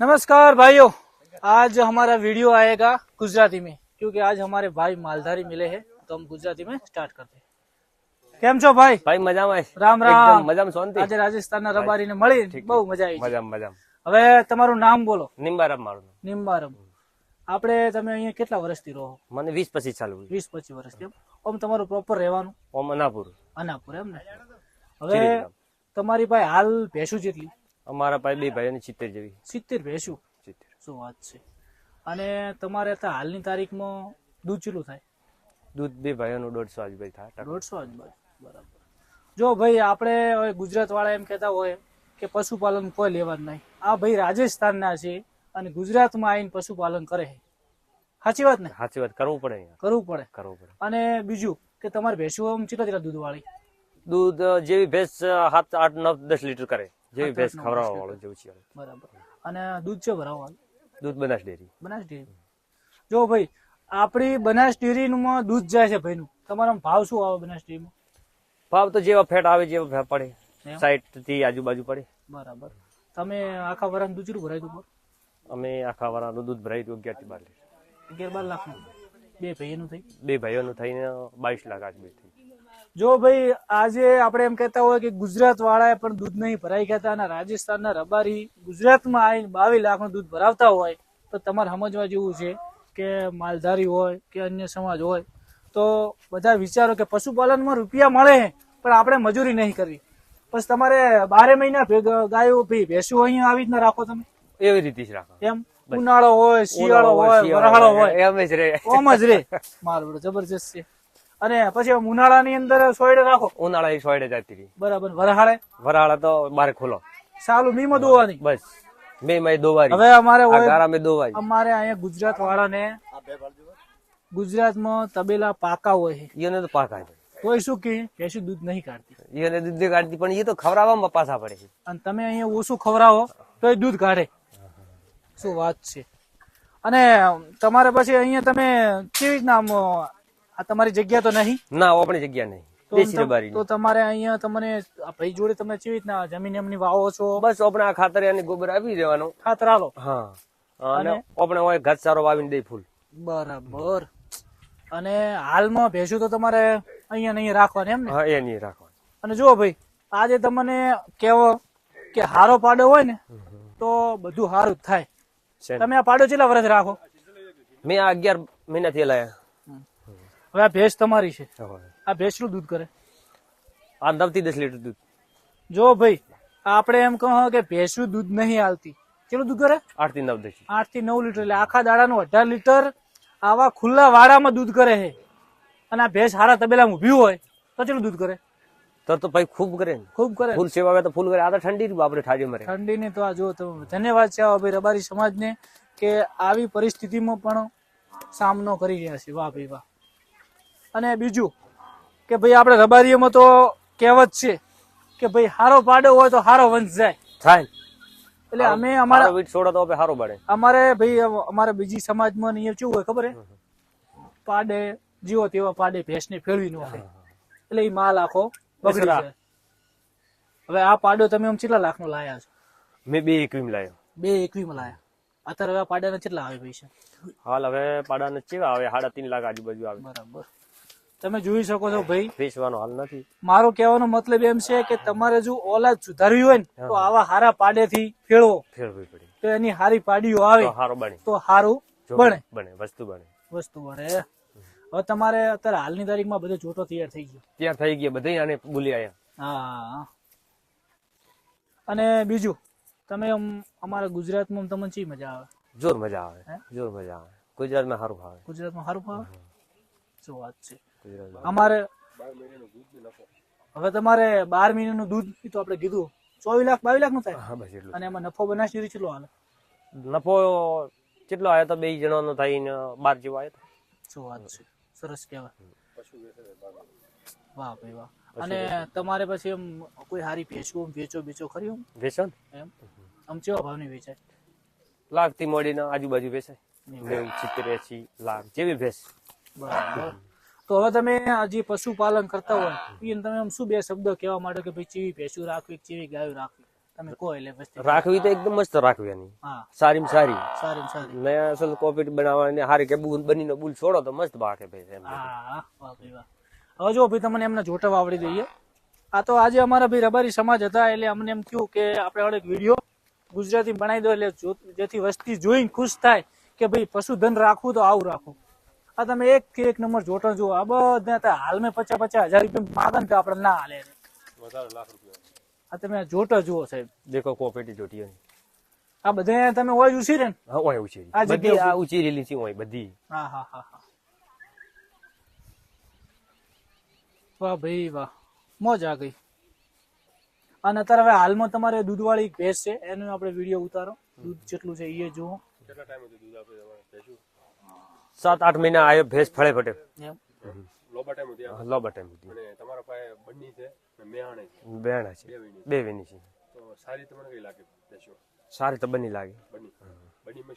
नमस्कार भाइयों, आज हमारा वीडियो आएगा गुजराती में क्योंकि आज हमारे भाई मालधारी मिले हैं तो हम गुजराती में स्टार्ट करते हैं। કેમ છો ભાઈ? ભાઈ મજામાં રામ રામ. એકદમ મજામાં શાંતિ. આજે રાજસ્થાનના રબારીને મળી બહુ મજા આવી. મજામાં. હવે તમારું નામ બોલો. નિંબારામ મારું નામ. નિંબારમ. આપણે તમે અહીંયા કેટલા વર્ષથી રહો? મને 20-25 સાલ 20-25 વર્ષથી. ઓમ તમારું પ્રોપર રહેવાનું? ઓમ અનાપુર. અનાપુર એમ ને. હવે તમારી પાસે હાલ ભેંસું જેટલી? અમારા પાસે બે ભાઈઓની 70 જેવી. 70 ભેંસું. શું વાત છે. અને તમારે હાલની તારીખમાં દૂધ કેટલું થાય? દૂધ બે ભાઈઓનું 150 આજુબાજુ થાય. 150 આજુબાજુ. બરાબર. જો ભાઈ આપણે ગુજરાત વાળા એમ કહેતા હોય કે પશુપાલન કોઈ લેવા જ નહીં. આ ભાઈ રાજસ્થાનના છે અને ગુજરાતમાં આવીને પશુપાલન કરે છે. સાચી વાત ને? સાચી વાત. કરવું પડે. કરવું પડે. અને બીજું કે તમારી ભેંસું આમ કેટલા દૂધ વાળી? દૂધ જેવી ભેંસ 7, 8, 9, 10 લીટર કરે જેવી ભેંસ ખવડાવવા વાળો જેવું છે. બરાબર. અને દૂધ છે ભરાવવાનું? દૂધ બનાસ ડેરી. બનાસ ડેરી. જો ભાઈ આપણી બનાસ ડેરીમાં દૂધ જાય છે ભાઈનું, તમારો ભાવ શું આવે બનાસ ડેરીમાં? ભાવ તો જેવા ફેટ આવે જેવા પડે, 60 થી આજુબાજુ પડે. બરાબર. તમે આખા વરાનું દૂધ કેટલું ભરાયું હતું? અમે આખા વરાનું દૂધ ભરાયું 11 થી 12 લીટર. 11-12 લાખનું. બે ભાઈઓનું થઈ? બે ભાઈઓનું થઈને 22 લાખ આજુબાજુ થઈ. જો ભાઈ આજે આપણે એમ કહેતા હોય કે ગુજરાત વાળાએ પણ દૂધ નહીં ભરાઈ ગયા અને રાજસ્થાનના રબારી ગુજરાતમાં આવીને 22 લાખનું દૂધ ભરાવતા હોય તો તમારે સમજવા જેવું છે કે માલધારી હોય કે અન્ય સમાજ હોય તો બધા વિચારો કે પશુપાલનમાં રૂપિયા મળે પણ આપણે મજૂરી નહીં કરવી. પછી તમારે 12 મહિના ગાયો ભેંસું અહીંયા આવી રીતના રાખો તમે? એવી રીતે જ રાખો. એમ ઉનાળો હોય, શિયાળો હોય, વરહાળો હોય, એમ જ રે. મારું જબરજસ્ત છે. અને પછી ઉનાળાની અંદર સોયડે રાખો? ઉનાળા એ સોયડે જતી રહી. બરાબર. વરહાળે તો બારે ખોલો. સાલું મીમાં દોવાની? બસ મે માં દોવાની. હવે અમારે દોવાની. અમારે અહીંયા ગુજરાત વાળાને ગુજરાતમાં તબેલા પાકા હોય છે. એને તો પાકા છે. કોઈ શું કે ભેંસું દૂધ નહીં કાઢતી? એને દૂધ નહીં કાઢતી પણ એ તો ખવડાવવામાં પાછા પડે છે. અને તમે અહીંયા ઓછું ખવડાવો તો એ દૂધ કાઢે. શું વાત છે. અને તમારે પછી અહીંયા તમે કેવી રીતના આ તમારી જગ્યા તો નહીં? ના, આપણી જગ્યા નહીં. તો તમારે અહીંયા તમને ભાઈ જોડે તમે કેવી રીતના જમીન એમની વાવો છો? બસ આપણે આ ખાતર અને ગોબર આપી દેવાનું. ખાતર આલો? હા. અને આપણે હોય ઘાસચારો વાવીને દઈ ફૂલ. બરાબર. અને હાલમાં ભેંસું તો તમારે અહીંયા નહીં રાખવાની એમ ને? હા, એ નહીં રાખવાની. અને જુઓ ભાઈ આજે તમને કેવો કે હારો પાડો હોય ને તો બધું સારું જ થાય. તમે આ પાડો કેટલા વર્ષ રાખો? મેં 11 મહિનાથી લાયા. હવે આ ભેંસ તમારી છે. આ ભેંસ નું દૂધ કરે? આ 9 થી 10 લીટર દૂધ. જો ભાઈ આપણે એમ કહો કે ભેંસું દૂધ નહીં હાલતી, કેટલું દૂધ કરે? 8 થી 9 10. 8 થી 9 લીટર. એટલે આખા દાડાનું 18 લીટર આવા ખુલ્લા વાડામાં દૂધ કરે છે. અને આ ભેંસ હારા તબેલામાં ઊભી હોય તો કેટલું દૂધ કરે? તો ભાઈ ખૂબ કરે. ફૂલ સેવા આવે તો ફૂલ કરે. આ તો ઠંડી આપણે ઠાડી મરે. ઠંડી ને તો આ જો તમે ધન્યવાદ છે ભાઈ રબારી સમાજને કે આવી પરિસ્થિતિમાં પણ સામનો કરી રહ્યા છે. વાહ ભાઈ વાહ. અને બીજું કે ભાઈ આપણે રબારીઓમાં તો કહેવત છે કે ભાઈ હારો પાડો હોય તો હારો વંશ જાય. એટલે અમે અમારા હારો બને. અમારે ભાઈ અમારે બીજી સમાજમાં અહીંયા કેવું હોય ખબર હે? પાડે જીવો તેવા પાડે ભેંસને ફેરવી ન હોય એટલે એ માલ આખો બગડી જાય. હવે આ પાડો તમે આમ કેટલા લાખનો લાયા છો? મેં 2.21 લાયો. 2.21 લાયા. અત્યારે હવે પાડાના કેટલા આવે પૈસા? હાલ હવે પાડાના કેવા આવે? 3.5 લાખ આજુબાજુ આવે. બરાબર. તમે જોઈ શકો છો ભાઈ, વેચવાનો હાલ નથી. મારો કહેવાનો મતલબ એમ છે કે તમારે જો ઓલાદ સુધારવી હોય ને તો આવા હારા પાડેથી ફેરવી પડે તો એની હારી પાડીઓ આવે તો સારું બને. વસ્તુ બને. હવે તમારે અત્યારે હાલની તારીખમાં બધો જોટો તૈયાર થઈ ગયો. બધે આને બોલી આયા. હા. અને બીજું તમે અમારા ગુજરાતમાં તમને ચી મજા આવે? જોર મજા આવે. ગુજરાતમાં સારું ફાવે. શું વાત છે. અમારે હવે તમારે 12 મહિનાનું દૂધ તો આપણે કીધું 24 લાખ 22 લાખ નું થાય. અને એમાં નફો બનાસ ડેરી કેટલો હાલે? નફો કેટલો આવ્યો તો 2 જણાનો થઈને 12 જેવો આવ્યો. શું વાત છે. સરસ કહેવાય. વાહ ભાઈ વાહ. અને તમારે પછી એમ કોઈ હારી ભેંસું વેચો ખરી? વેચો ને એમ આમ કેવા ભાવની વેચાય? લાખ થી મોડીને આજુબાજુ વેચાય. 70-80 લાખ જેવી ભેંસ. બરાબર. તો હવે તમે જે પશુપાલન કરતા હોય એને તમે આમ શું બે શબ્દ કહેવા માંડો કે ભાઈ ચેવી ભેંસું રાખવી, ચેવી ગાયો રાખવી? તમે કહો એટલે વસ્તી રાખવી તો એકદમ મસ્ત રાખવી એની હા સારીમાં સારી સારી ને સારી ને અસલ કોપી બનાવવાની હારી કે બનીનો બુલ છોડો તો મસ્ત બાકે ભાઈ એમ હા વાહ ભાઈ વાહ હવે જો ભાઈ તમને એમના જોટા વાવડી દઈએ આ તો આજે અમારા ભાઈ રબારી સમાજ હતા એટલે અમને એમ થયું કે આપણે એક વિડીયો ગુજરાતી બનાવી દો એટલે જેથી વસ્તી જોઈને ખુશ થાય કે ભાઈ પશુધન રાખવું તો આવું રાખવું આ તમે એક નંબર જોટા જુઓ આ બધા હાલ મેં 50,000 રૂપિયા માગન તો આપણે ના હાલે વધારે લાખ રૂપિયા આ તમે આ જોટા જુઓ સાહેબ દેખો કોપેટી જોટી આ બધા તમે હોય ઉછી રે ને હા ઓય ઉચેરી આ બધી જગ્યા આ ઉચેરીલી છે ઓય બધી હા હા હા હા વાહ ભાઈ વાહ મોજ આ ગઈ અને અત્યારે હવે હાલમાં તમારે દૂધવાળી ભેંસ છે એનો આપણે વિડીયો ઉતારો દૂધ જેટલું છે એ જુઓ કેટલા ટાઈમ દૂધ આપે તમારે ભેંસું? 7-8 મહિના આયો ભેંસ ફળે ફટે એમ લોબા ટાઈમ હતી આપે? લોબા ટાઈમ હતી અને તમારા પાસે બંની છે ને મેહાણે છે બેણા છે બે વીણી બે વેની છે તો સારી તમને કઈ લાગે ભેંસો? સારી તો બની લાગે બની બંનીમાં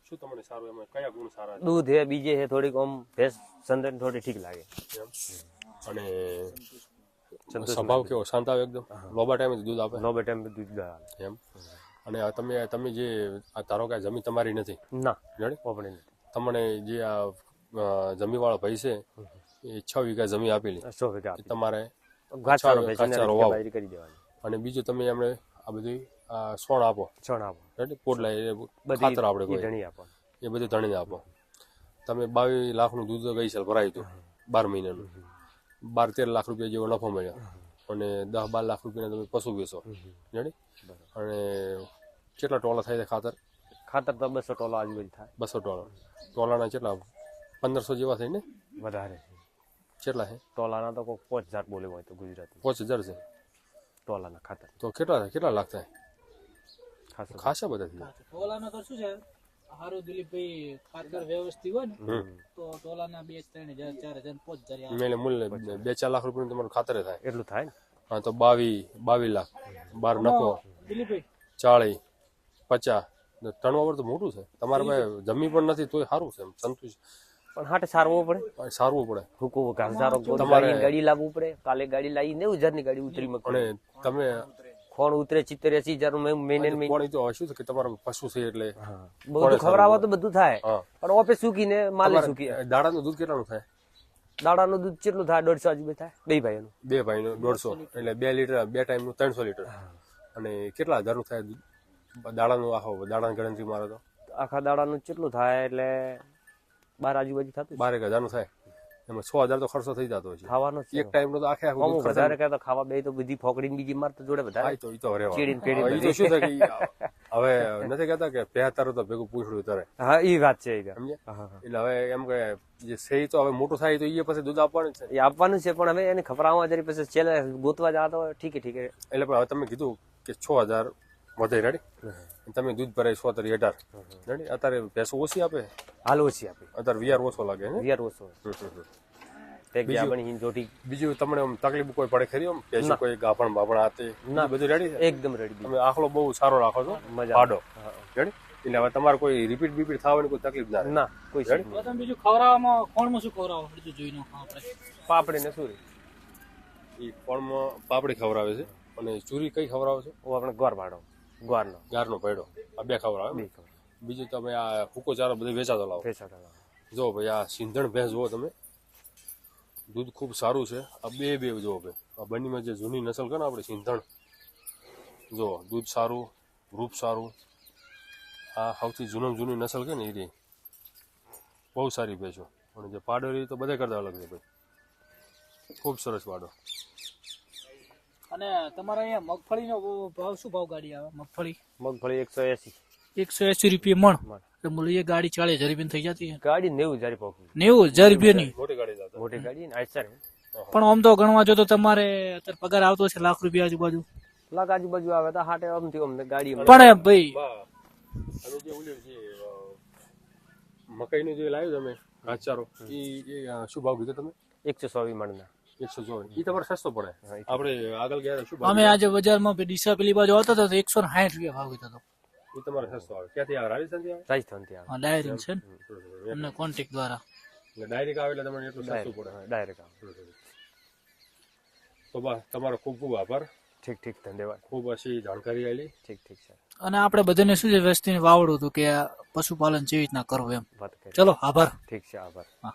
શું તમને સારું એમાં કયા ગુણ સારા છે દૂધ હે બીજે હે થોડીક આમ ભેંસ સંદન થોડી ઠીક લાગે એમ? અને સ્વભાવ કેવો શાંત આવે એકદમ લોબા ટાઈમે દૂધ આપે લોબા ટાઈમ દૂધ આવે એમ? અને આ તમે જે આ ધારો કે આ જમીન તમારી નથી ના જાણે ઓપડે નથી તમને જે આ જમીનવાળો ભાઈ છે એ 6 વીઘા જમીન આપેલી 100 વીઘા એ તમારે ઘાસચારો ભેંસ ઘાસચારો વાવો. બાજરી કરી દેવાની અને બીજું તમે એમને આ બધી સોણ આપો છણ આપો right? પોડલા એ બધી ખાતર આપણે ઈ કોઈ ધણી આપો એ બધું ધણીને આપો તમે 22 લાખનું દૂધ ગઈ સાલ ભરાયું હતું 12 મહિનાનું 12-13 લાખ રૂપિયા જેવો નફો મળ્યો અને 10-12 લાખ રૂપિયાના તમે પશુ વેચો જાણી અને કેટલા ટોલા થાય છે ખાતર ખાતર તો 200 ટોલો આજુબાજુ થાય 200 ટોલાના કેટલા 1500 જેવા થાય ને વધારે છે કેટલા છે ટોલાના તો કોઈ 5000 બોલે હોય તો ગુજરાતી 5000 છે ટોલાના ખાતર તો કેટલા લાખ થાય ખાસ ખાસા બધા થાય ટોલાના તો શું છે હારું દિલીપભાઈ ખાતર વ્યવસ્થિત હોય ને તો ટોલાના 2-3,000 4,000 5,000 મેલે મૂલ્ય 2-4 લાખ રૂપિયાનું તમારું ખાતરે થાય એટલું થાય ને હા તો 22 લાખ 12 નફો દિલીપભાઈ 40 50 ટર્નઓવર તો મોટું છે તમારા પાસે જમીન પણ નથી તોય સારું છે એમ સંતુષ્ટ પણ હાટે સારવો પડે સારવું પડે હુકો ઘાસચારો તમારે- ગાડી લાવવું પડે કાલે ગાડી લાવી 90,000 ની ગાડી ઉતરી મક અને તમે ખોણ ઉતરે 70-80,000 નું મહિને કોણ તો શું છે કે તમારા પશુ છે એટલે બધું ખવડાવો તો બધું થાય હા પણ ઓપે સૂકીને માલે સૂકી દાડાનું દૂધ કેટલાનું થાય દાડાનું દૂધ કેટલું થાય 150 આજુબાજુ થાય બે ભાઈનું બે ભાઈનું 150 એટલે 2 લીટર બે ટાઈમનું 300 લીટર અને કેટલા હજારનું થાય દૂધ? દાડાનું દાડાની ગણતરી મારે તો આખા દાડાનું કેટલું થાય એટલે 12 આજુબાજુ થતું 12,000 થાય એમાં 6,000 તો ખર્ચો થઈ જતો છે ખાવાનો એક ટાઈમ નો તો આખે આખું અમુક દૂધ વધારે કહેતો ખાવા બે તો બધી ફોકડીને બીજી માર તો જોડે વધારે ખાય તો ઈ તો રહેવાનું. ચીડીને પેડીને હવે ઈ તો શું થાય કે હવે નથી કહેતા કે પે તારો તો ભેગું પૂછડું તરે હા ઈ વાત છે ઈ સમજે હા એટલે હવે એમ કે જે સહી તો હવે મોટું થાય તો એ પછી દૂધ આપવાનું જ છે એ આપવાનું છે પણ હવે એને ખબરાવવા જરી પછી છેલ્લે ગોતવા જતા હોય ઠીકે ઠીકે એટલે પણ હવે તમે કીધું કે 6,000 વધે રેડી તમે દૂધ ભરાય 100-18 રેડી અત્યારે ભેંસો ઓછી આપે હાલ ઓછી આપે અત્યારે વિયાર ઓછો લાગે ને વિયાર ઓછો તે ગયા બની હિન જોટી બીજું તમને આમ તકલીફ કોઈ પડે ખરી આમ ભેંસો કોઈ ગાભણ બાભણ આતે ના. બધું રેડી છે એકદમ રેડી તમે આખલો બહુ સારો રાખો છો મજા પાડો રેડી એટલે હવે તમારે કોઈ રિપીટ બીપીટ થવાની કોઈ તકલીફ ના રહે ના કોઈ શીખ હવે તમે બીજું ખવડાવવામાં કોણમાં શું ખવડાવો બીજું જોઈને આપણે પાપડી ને સુરી એ ફળમાં પાપડી ખવડાવે છે અને ચૂરી કઈ ખવડાવે છે ઓ આપણે ગોર ભાડો ગોરનો ગારનો પૈડો આ બે ખવડાવે બે એમ? બીજું તમે આ ફૂકો ચારો બધું વેચાતો લાવો પેસા જો ભાઈ આ સિંધણ ભેંસ જુઓ તમે દૂધ ખૂબ સારું છે આ બે જુઓ ભાઈ આ બંનેમાં જે જૂની નસલ કે ને આપણે સિંધણ જો દૂધ સારું રૂપ સારું આ સૌથી જૂની નસલ કે ને એ રહી બહુ સારી ભેંસો અને જે પાડો રહી તો બધા કરતા અલગ છે ભાઈ ખૂબ સરસ પાડો અને તમારા અહીંયા મગફળીનો ભાવ શું ભાવ ગાડી આવે મગફળી મગફળી 180 180 રૂપિયા મણ તો મૂલ્ય ગાડી 40,000 રૂપિયા થઈ જતી ગાડી 90,000 પોકી 90,000 રૂપિયાની મોટી ગાડી જતા મોટી ગાડી ને આઈસર પણ આમ તો ગણવા જો તો તમારે અત્યારે પગાર આવતો છે લાખ રૂપિયા આજુબાજુ લાગ આજુબાજુ આવે તો હાટે અમથી અમને ગાડી પણ ભાઈ અમે જે ઓલી છે મકાઈનું જે લાવ્યું તમે ઘાસચારો એ શું ભાવ કીધો તમે 124 મણના 114 એ તમારે સસ્તો પડે આપણે આગળ ગયા શું ભાવ અમે આજે બજારમાં ડીસા પેલી બાજુ આવતા હતા તો 160 રૂપિયા ભાવ કીધો હતો એ તમારે સસ્તો આવે ક્યાંથી આવે રાજસ્થાનથી આવે રાજસ્થાનથી આવે હા ડાયરી છે ને અમને કોન્ટેક્ટ દ્વારા એટલે ડાયરેક્ટ આવે એટલે તમને એટલું સસ્તું પડે ડાયરેક્ટ આવે તો બસ તમારો ખૂબ ખૂબ આભાર ઠીક ઠીક ધન્યવાદ. ખૂબ અછી જાણકારી આલી. ઠીક ઠીક સર. અને આપણે બધાને શું છે વ્યસ્તીને વાવડું હતું કે આ પશુપાલન કેવી રીતના કરવું એમ. વાત કરી. ચલો આભાર. ઠીક છે, આભાર. હા.